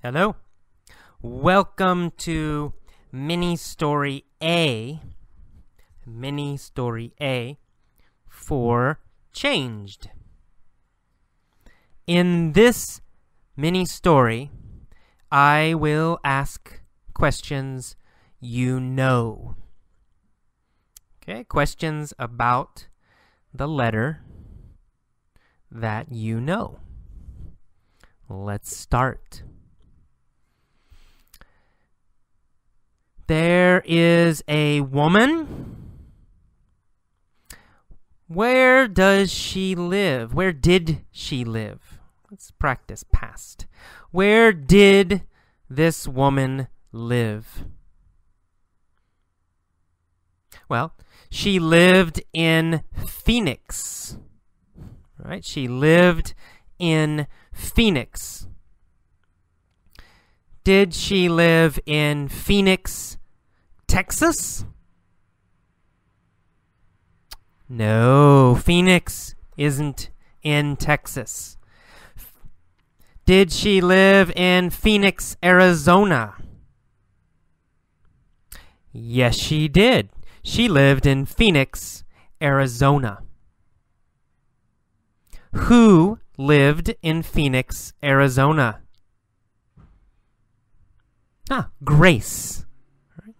Hello. Welcome to Mini Story A for Changed. In this mini story, I will ask questions you know. Okay, questions about the letter that you know. Let's start. There is a woman. Where does she live? Where did she live? Let's practice past. Where did this woman live? Well, she lived in Phoenix. Right? She lived in Phoenix. Did she live in Phoenix, Texas? No, Phoenix isn't in Texas. Did she live in Phoenix, Arizona? Yes, she did. She lived in Phoenix, Arizona. Who lived in Phoenix, Arizona? Grace,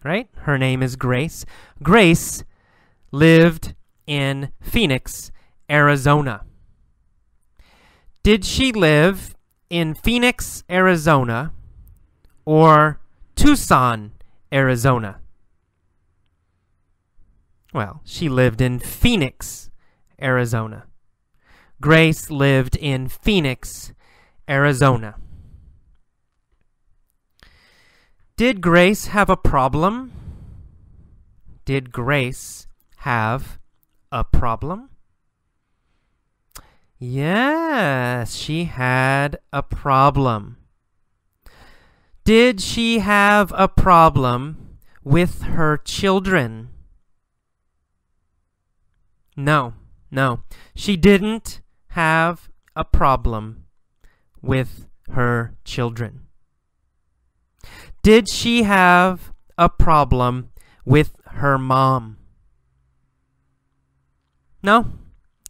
right? Her name is Grace. Grace lived in Phoenix, Arizona. Did she live in Phoenix, Arizona, or Tucson, Arizona? Well, she lived in Phoenix, Arizona. Grace lived in Phoenix, Arizona. Did Grace have a problem? Did Grace have a problem? Yes, she had a problem. Did she have a problem with her children? No, she didn't have a problem with her children. Did she have a problem with her mom? No,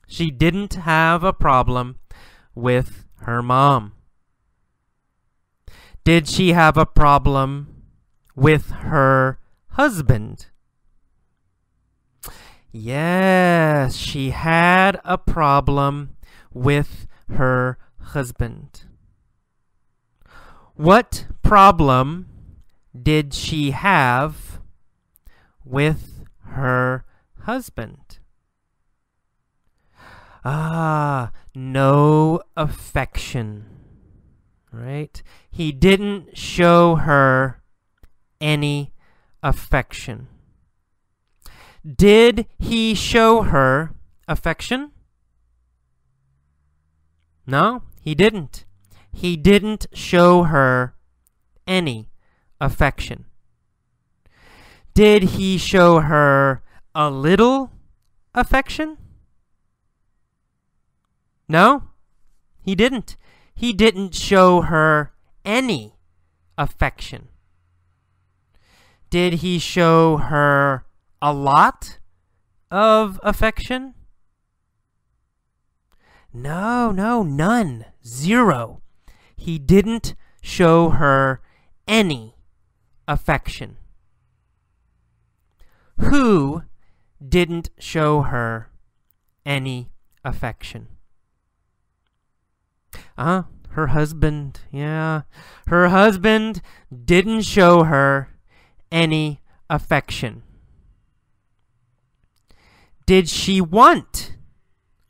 she didn't have a problem with her mom. Did she have a problem with her husband? Yes, she had a problem with her husband. What problem did she have with her husband? No affection, right? He didn't show her any affection. Did he show her affection? No, he didn't. He didn't show her any affection. Did he show her a little affection? No, he didn't. He didn't show her any affection. Did he show her a lot of affection? No, none. Zero. He didn't show her any affection. Who didn't show her any affection? Her husband. Yeah, her husband didn't show her any affection. Did she want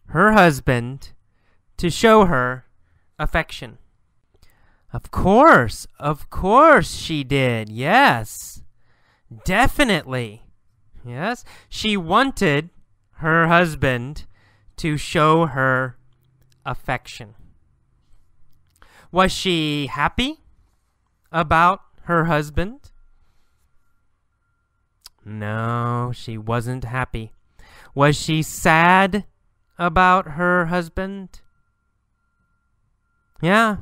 her husband to show her affection? Of course she did. Yes, definitely. Yes, she wanted her husband to show her affection. Was she happy about her husband? No, she wasn't happy. Was she sad about her husband? Yeah,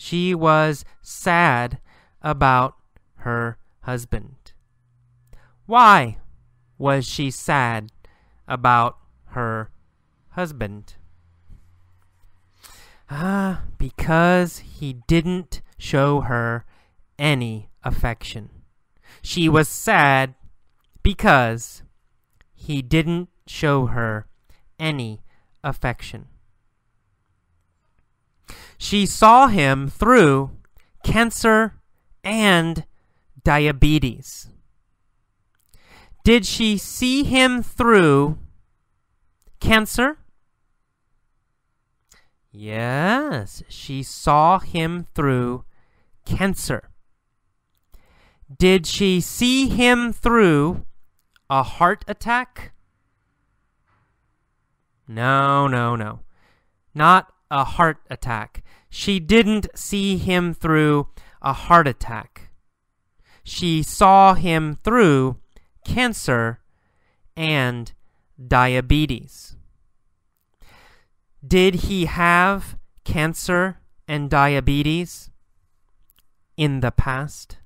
She was sad about her husband. Why was she sad about her husband? Because he didn't show her any affection. She was sad because he didn't show her any affection. She saw him through cancer and diabetes. Did she see him through cancer? Yes, she saw him through cancer. Did she see him through a heart attack? No. Not a heart attack. She didn't see him through a heart attack. She saw him through cancer and diabetes. Did he have cancer and diabetes in the past?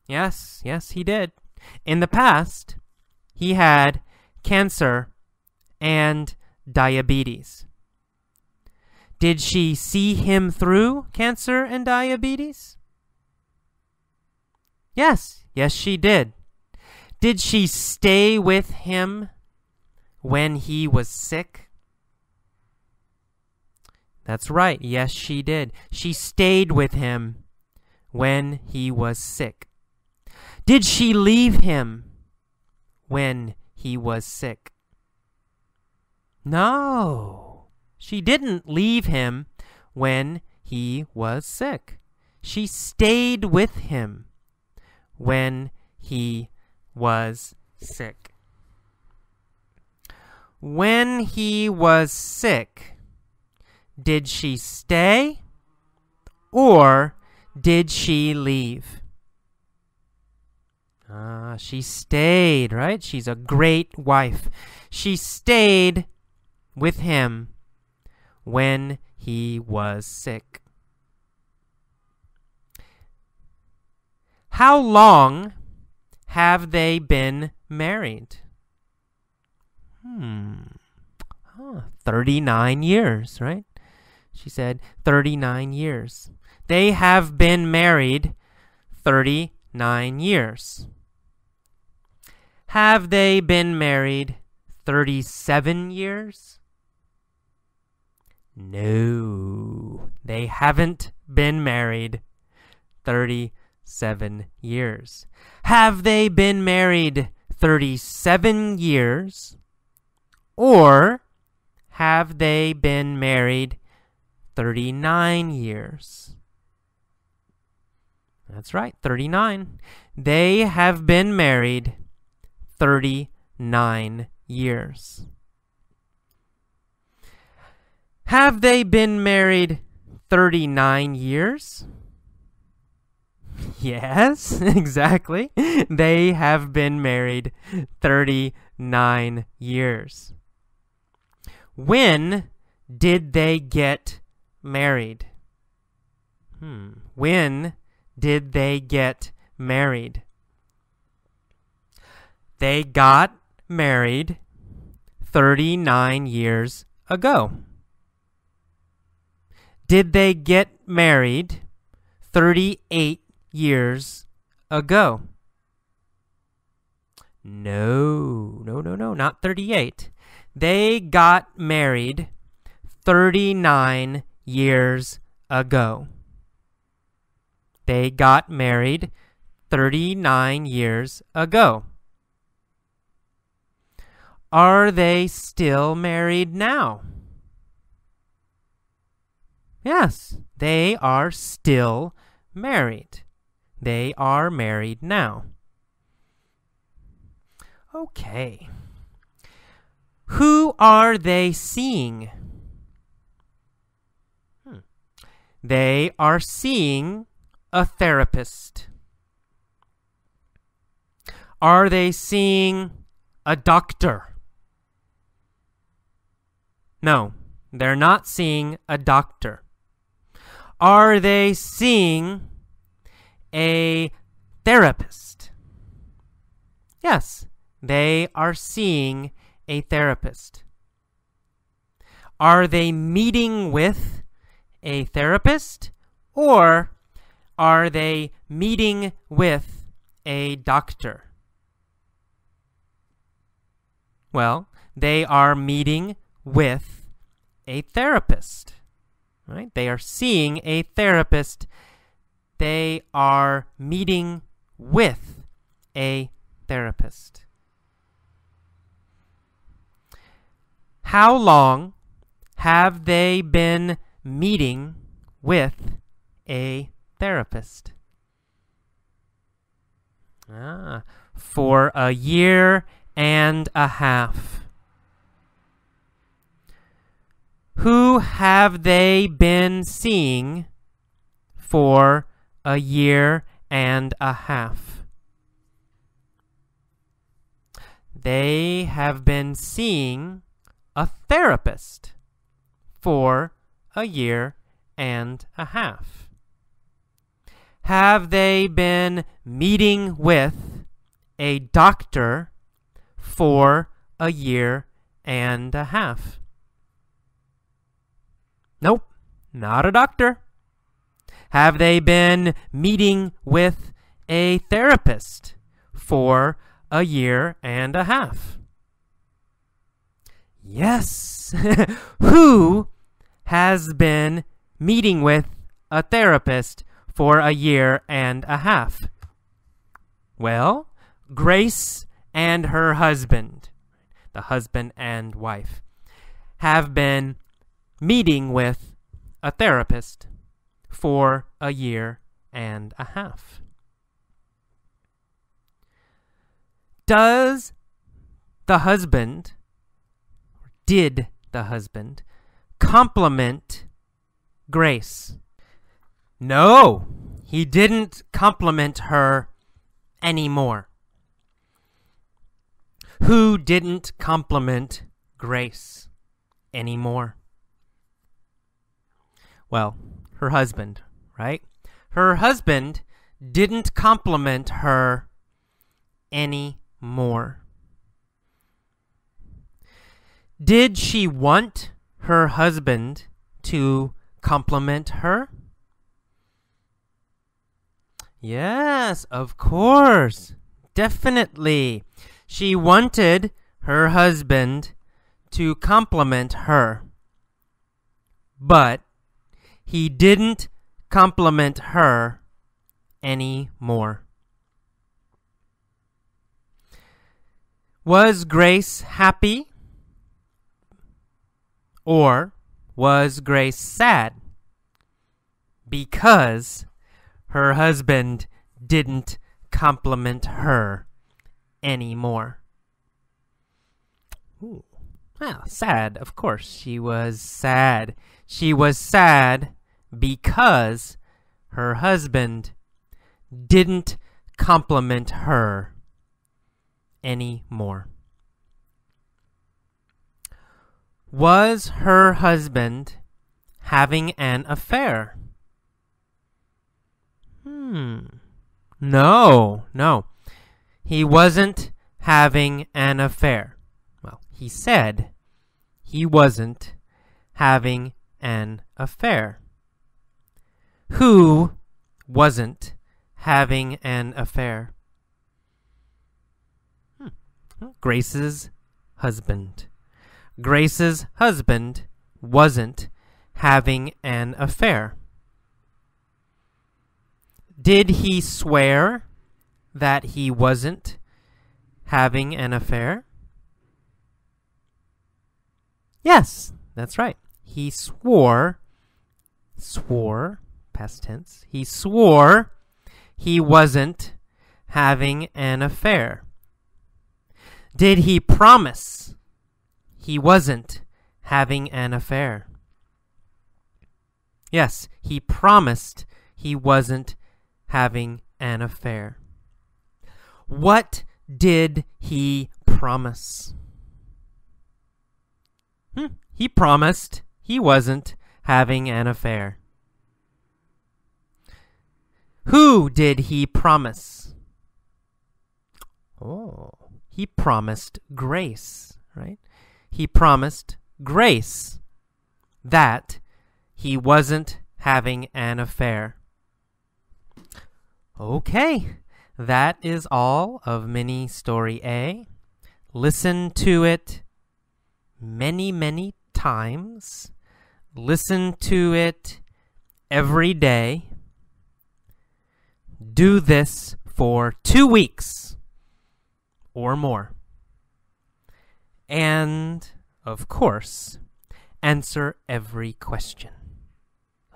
Yes, he did. In the past, he had cancer and diabetes. Did she see him through cancer and diabetes? Yes, she did. Did she stay with him when he was sick? That's right. Yes, she did. She stayed with him when he was sick. Did she leave him when he was sick? No, she didn't leave him when he was sick. She stayed with him when he was sick. When he was sick, did she stay or did she leave? She stayed, right? She's a great wife. She stayed with him when he was sick. How long have they been married? 39 years, right? She said 39 years. They have been married 39 years. Have they been married 37 years? No, they haven't been married 37 years. Have they been married 37 years? Or have they been married 39 years? That's right, 39. They have been married 39 years. Have they been married 39 years? Yes, exactly. They have been married 39 years. When did they get married? When did they get married? They got married 39 years ago. Did they get married 38 years ago? No, not 38. They got married 39 years ago. They got married 39 years ago. Are they still married now? Yes, they are still married. They are married now. Okay. Who are they seeing? They are seeing a therapist. Are they seeing a doctor? No, they're not seeing a doctor. Are they seeing a therapist? Yes, they are seeing a therapist. Are they meeting with a therapist, or are they meeting with a doctor? Well, they are meeting with a therapist, right? They are seeing a therapist. They are meeting with a therapist. How long have they been meeting with a therapist? For a year and a half. Who have they been seeing for a year and a half? They have been seeing a therapist for a year and a half. Have they been meeting with a doctor for a year and a half? Nope, not a doctor. Have they been meeting with a therapist for a year and a half? Yes. Who has been meeting with a therapist for a year and a half? Well, Grace and her husband, the husband and wife, have been meeting with a therapist for a year and a half. Did the husband compliment Grace? No, he didn't compliment her anymore. Who didn't compliment Grace anymore? Well, her husband, right? Her husband didn't compliment her anymore. Did she want her husband to compliment her? Yes, of course. Definitely. She wanted her husband to compliment her. But he didn't compliment her anymore. Was Grace happy? Or was Grace sad because her husband didn't compliment her anymore? Ooh. Well, sad, of course. She was sad. She was sad because her husband didn't compliment her anymore. Was her husband having an affair? No. He wasn't having an affair. Well, he said he wasn't having an affair. Who wasn't having an affair? Grace's husband. Grace's husband wasn't having an affair. Did he swear that he wasn't having an affair? Yes, that's right. He swore, past tense, he swore he wasn't having an affair. Did he promise he wasn't having an affair? Yes, he promised he wasn't having an affair. What did he promise? He promised he wasn't having an affair. Who did he promise? Oh, he promised Grace, right? He promised Grace that he wasn't having an affair. Okay, that is all of mini story A. Listen to it many, many times. Listen to it every day. Do this for 2 weeks or more. And, of course, answer every question.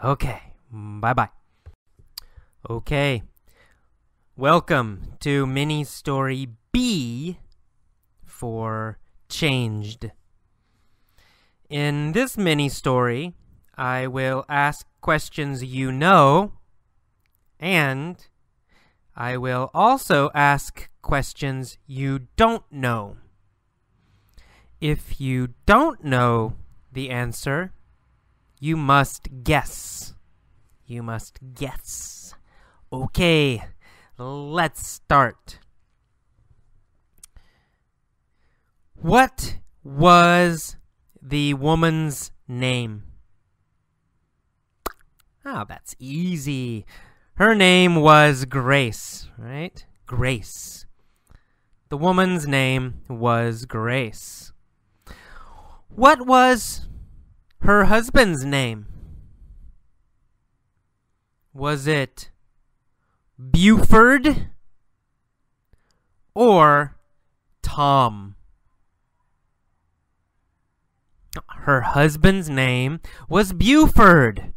Okay, bye-bye. Okay, welcome to mini story B for Changed. In this mini story, I will ask questions you know, and I will also ask questions you don't know. If you don't know the answer, you must guess. You must guess. Okay, let's start. What was the woman's name? Oh, that's easy. Her name was Grace, right? Grace. The woman's name was Grace. What was her husband's name? Was it Buford or Tom? Her husband's name was Buford.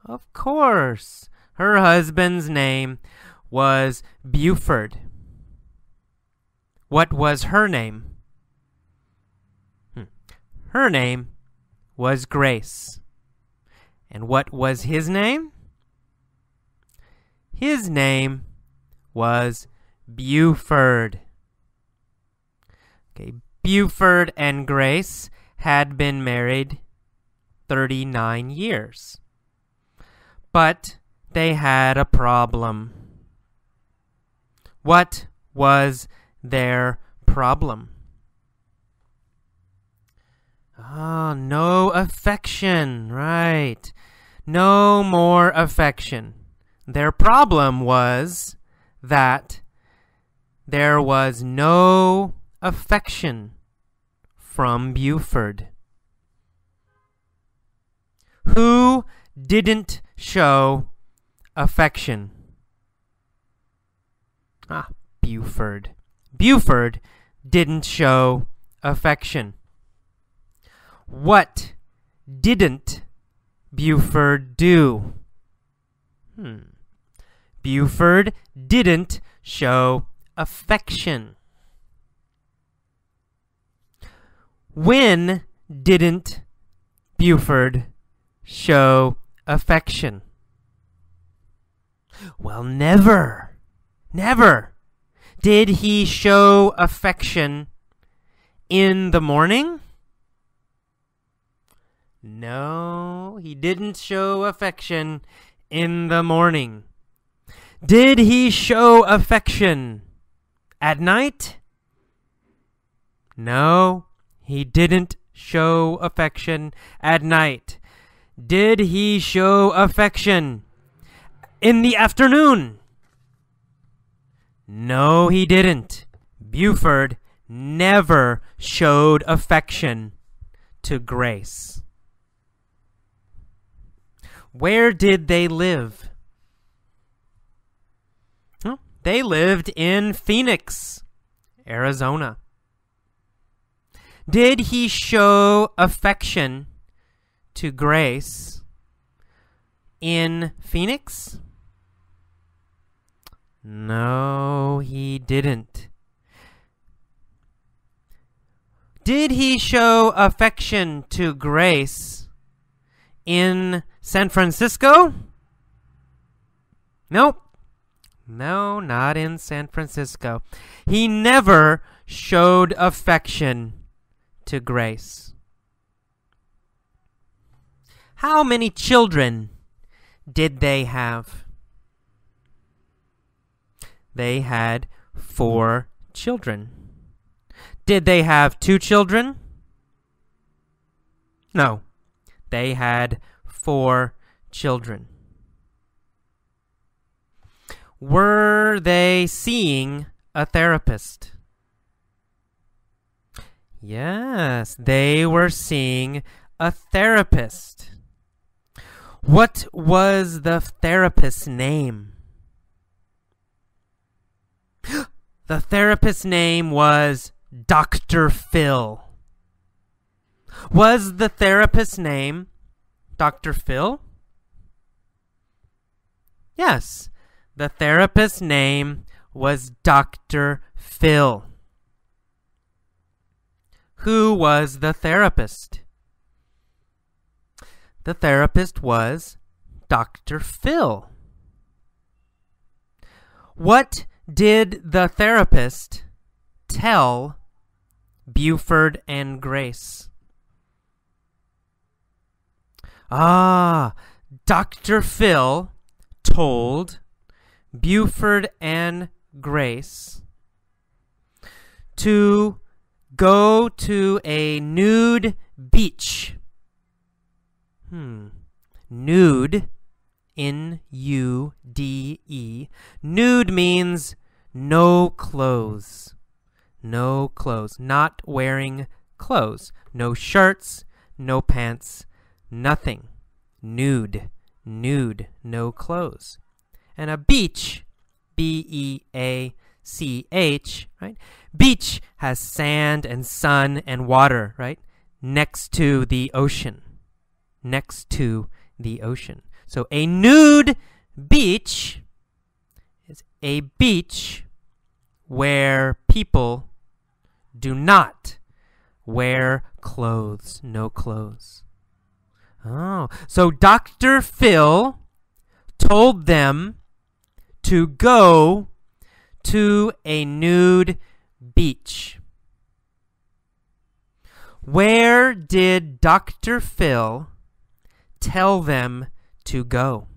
Of course, her husband's name was Buford. What was her name? Her name was Grace. And what was his name? His name was Buford. Okay, Buford and Grace had been married 39 years. But they had a problem. What was their problem? Ah, no affection, right. No more affection. Their problem was that there was no affection from Buford. Who didn't show affection? Ah, Buford. Buford didn't show affection. What didn't Buford do? Buford didn't show affection. When didn't Buford show affection? Well, never. Never. Did he show affection in the morning? No, he didn't show affection in the morning. Did he show affection at night? No, he didn't show affection at night. Did he show affection in the afternoon? No, he didn't. Buford never showed affection to Grace. Where did they live? Well, they lived in Phoenix, Arizona. Did he show affection to Grace in Phoenix? No, he didn't. Did he show affection to Grace in San Francisco? Nope. No, not in San Francisco. He never showed affection to Grace. How many children did they have? they had 4 children. Did they have 2 children? No, they had 4 children. Were they seeing a therapist? Yes, they were seeing a therapist. What was the therapist's name? The therapist's name was Dr. Phil. Was the therapist's name Dr. Phil? Yes, the therapist's name was Dr. Phil. Who was the therapist? The therapist was Dr. Phil. What did the therapist tell Buford and Grace? Dr. Phil told Buford and Grace to go to a nude beach. Nude, N-U-D-E. Nude means no clothes. No clothes. Not wearing clothes. No shirts, no pants, nothing. Nude. Nude. No clothes. And a beach, B-E-A-C-H, right? Beach has sand and sun and water, right? Next to the ocean. Next to the ocean. So a nude beach is a beach where people do not wear clothes. No clothes. Oh, so Dr. Phil told them to go to a nude beach. Where did Dr. Phil tell them to go?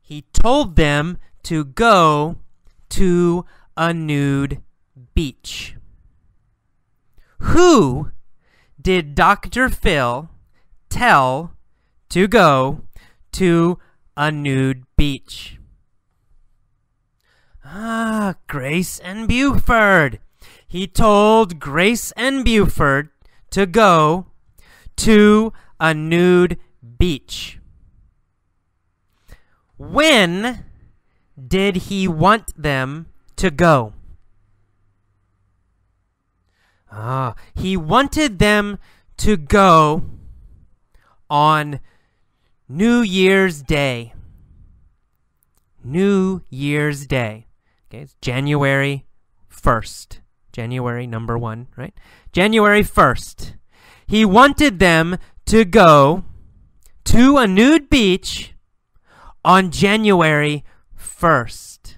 He told them to go to a nude beach. Who did Dr. Phil tell to go to a nude beach? Grace and Buford. He told Grace and Buford to go to a nude beach. When did he want them to go? He wanted them to go on New Year's Day. New Year's Day. Okay, it's January 1st. January number 1, right? January 1st. He wanted them to go to a nude beach on January 1st.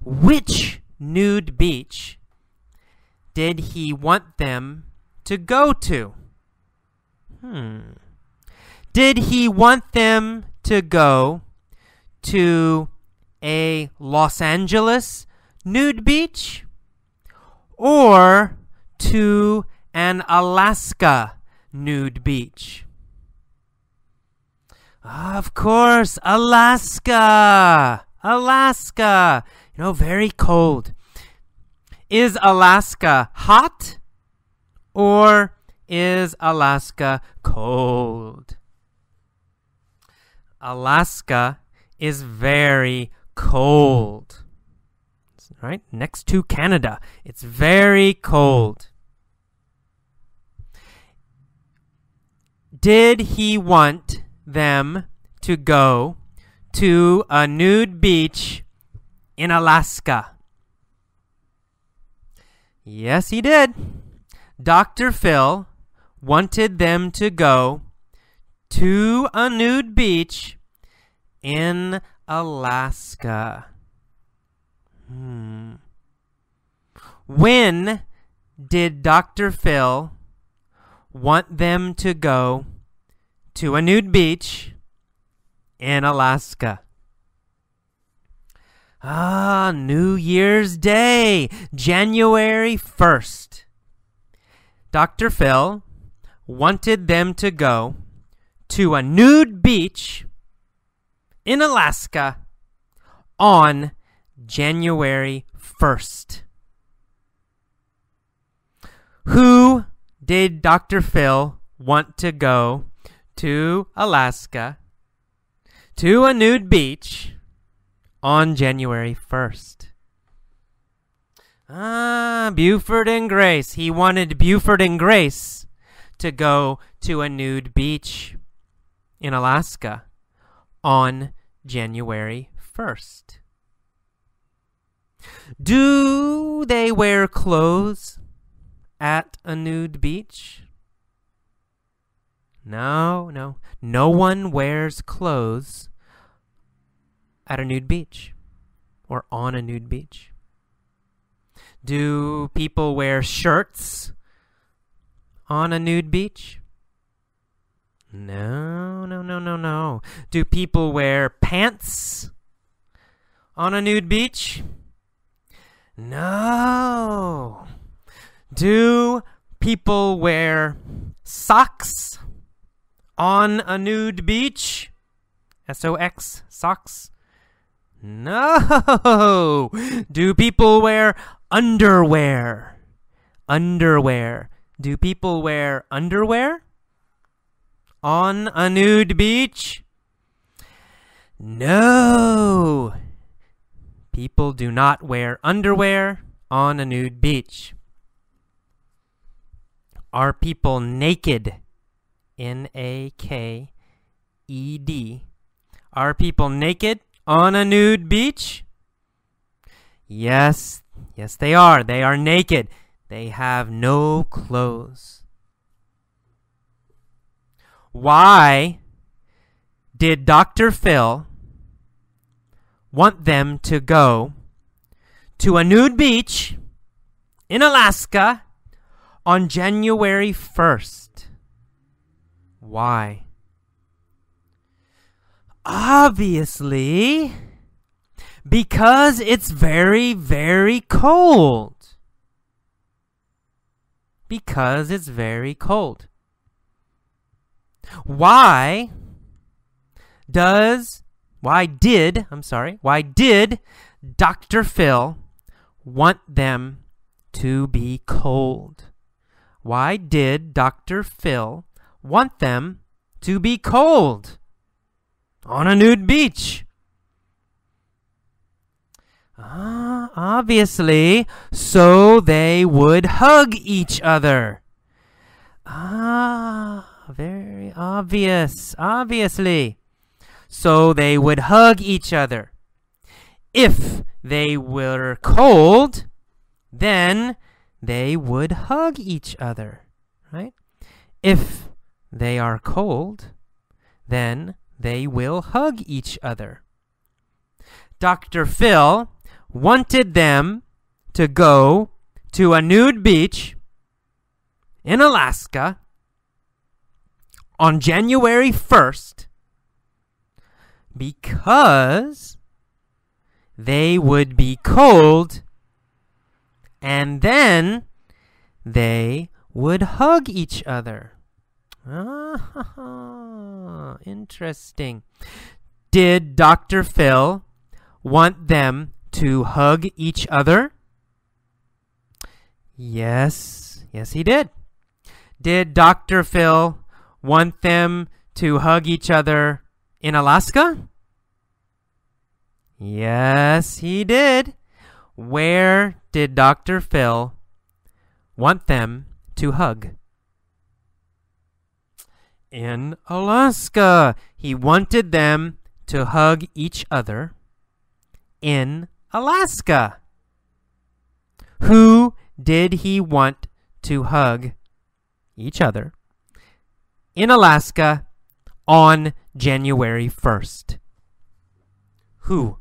Which nude beach did he want them to go to? Did he want them to go to a Los Angeles nude beach or to an Alaska nude beach? Of course, Alaska. Alaska. You know, very cold. Is Alaska hot or is Alaska cold? Alaska is very cold. Right? Next to Canada. It's very cold. Did he want them to go to a nude beach in Alaska? Yes, he did. Dr. Phil wanted them to go to a nude beach in Alaska. When did Dr. Phil want them to go to a nude beach in Alaska? New Year's Day, January 1st. Dr. Phil wanted them to go to a nude beach in Alaska on January 1st. Who did Dr. Phil want to go to Alaska to a nude beach on January 1st? Buford and Grace. He wanted Buford and Grace to go to a nude beach in Alaska on January 1st. Do they wear clothes at a nude beach? No. No one wears clothes at a nude beach or on a nude beach. Do people wear shirts on a nude beach? No. Do people wear pants on a nude beach? No. Do people wear socks on a nude beach? S-O-X, socks? No. Do people wear underwear? Underwear. Do people wear underwear on a nude beach? No. People do not wear underwear on a nude beach. Are people naked? N-A-K-E-D. Are people naked on a nude beach? Yes, they are. They are naked. They have no clothes. Why did Dr. Phil want them to go to a nude beach in Alaska on January 1st? Why? Obviously, because it's very, very cold. Because it's very cold. Why did Dr. Phil want them to be cold? Why did Dr. Phil want them to be cold on a nude beach? Obviously, so they would hug each other. Very obvious. Obviously. So they would hug each other. If they were cold, then they would hug each other, right? If they are cold, then they will hug each other. Dr. Phil wanted them to go to a nude beach in Alaska on January 1st because they would be cold and then they would hug each other. Interesting. Did Dr. Phil want them to hug each other? Yes, he did. Did Dr. Phil want them to hug each other in Alaska? Yes, he did. Where did Dr. Phil want them to hug? In Alaska. He wanted them to hug each other in Alaska. Who did he want to hug each other in Alaska on January 1st? Who?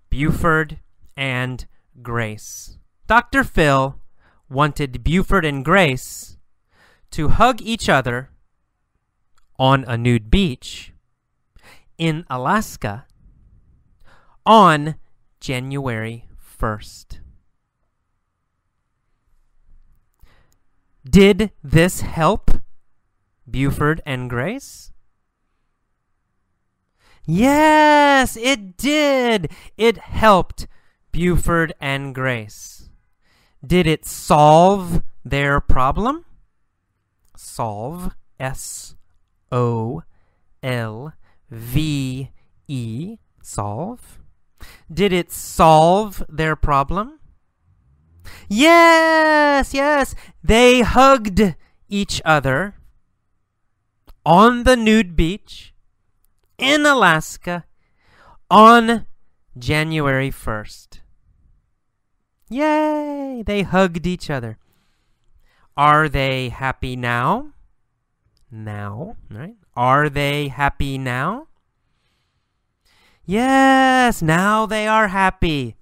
Buford and Grace. Dr. Phil wanted Buford and Grace to hug each other on a nude beach in Alaska on January 1st. Did this help Buford and Grace? Yes, it did. It helped Buford and Grace. Did it solve their problem? Solve, S-O-L-V-E, solve. Did it solve their problem? Yes, yes. They hugged each other on the nude beach in Alaska on January 1st. Yay! They hugged each other. Are they happy now? Now, right? Are they happy now? Yes, now they are happy.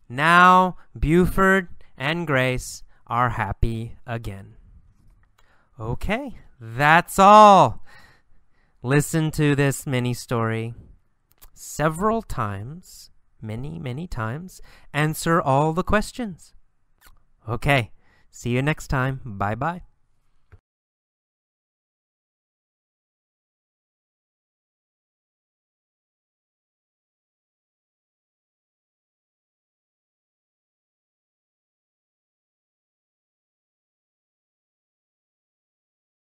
Now Buford and Grace are happy again. Okay, that's all. Listen to this mini story several times, many times. Answer all the questions. Okay, see you next time. Bye-bye.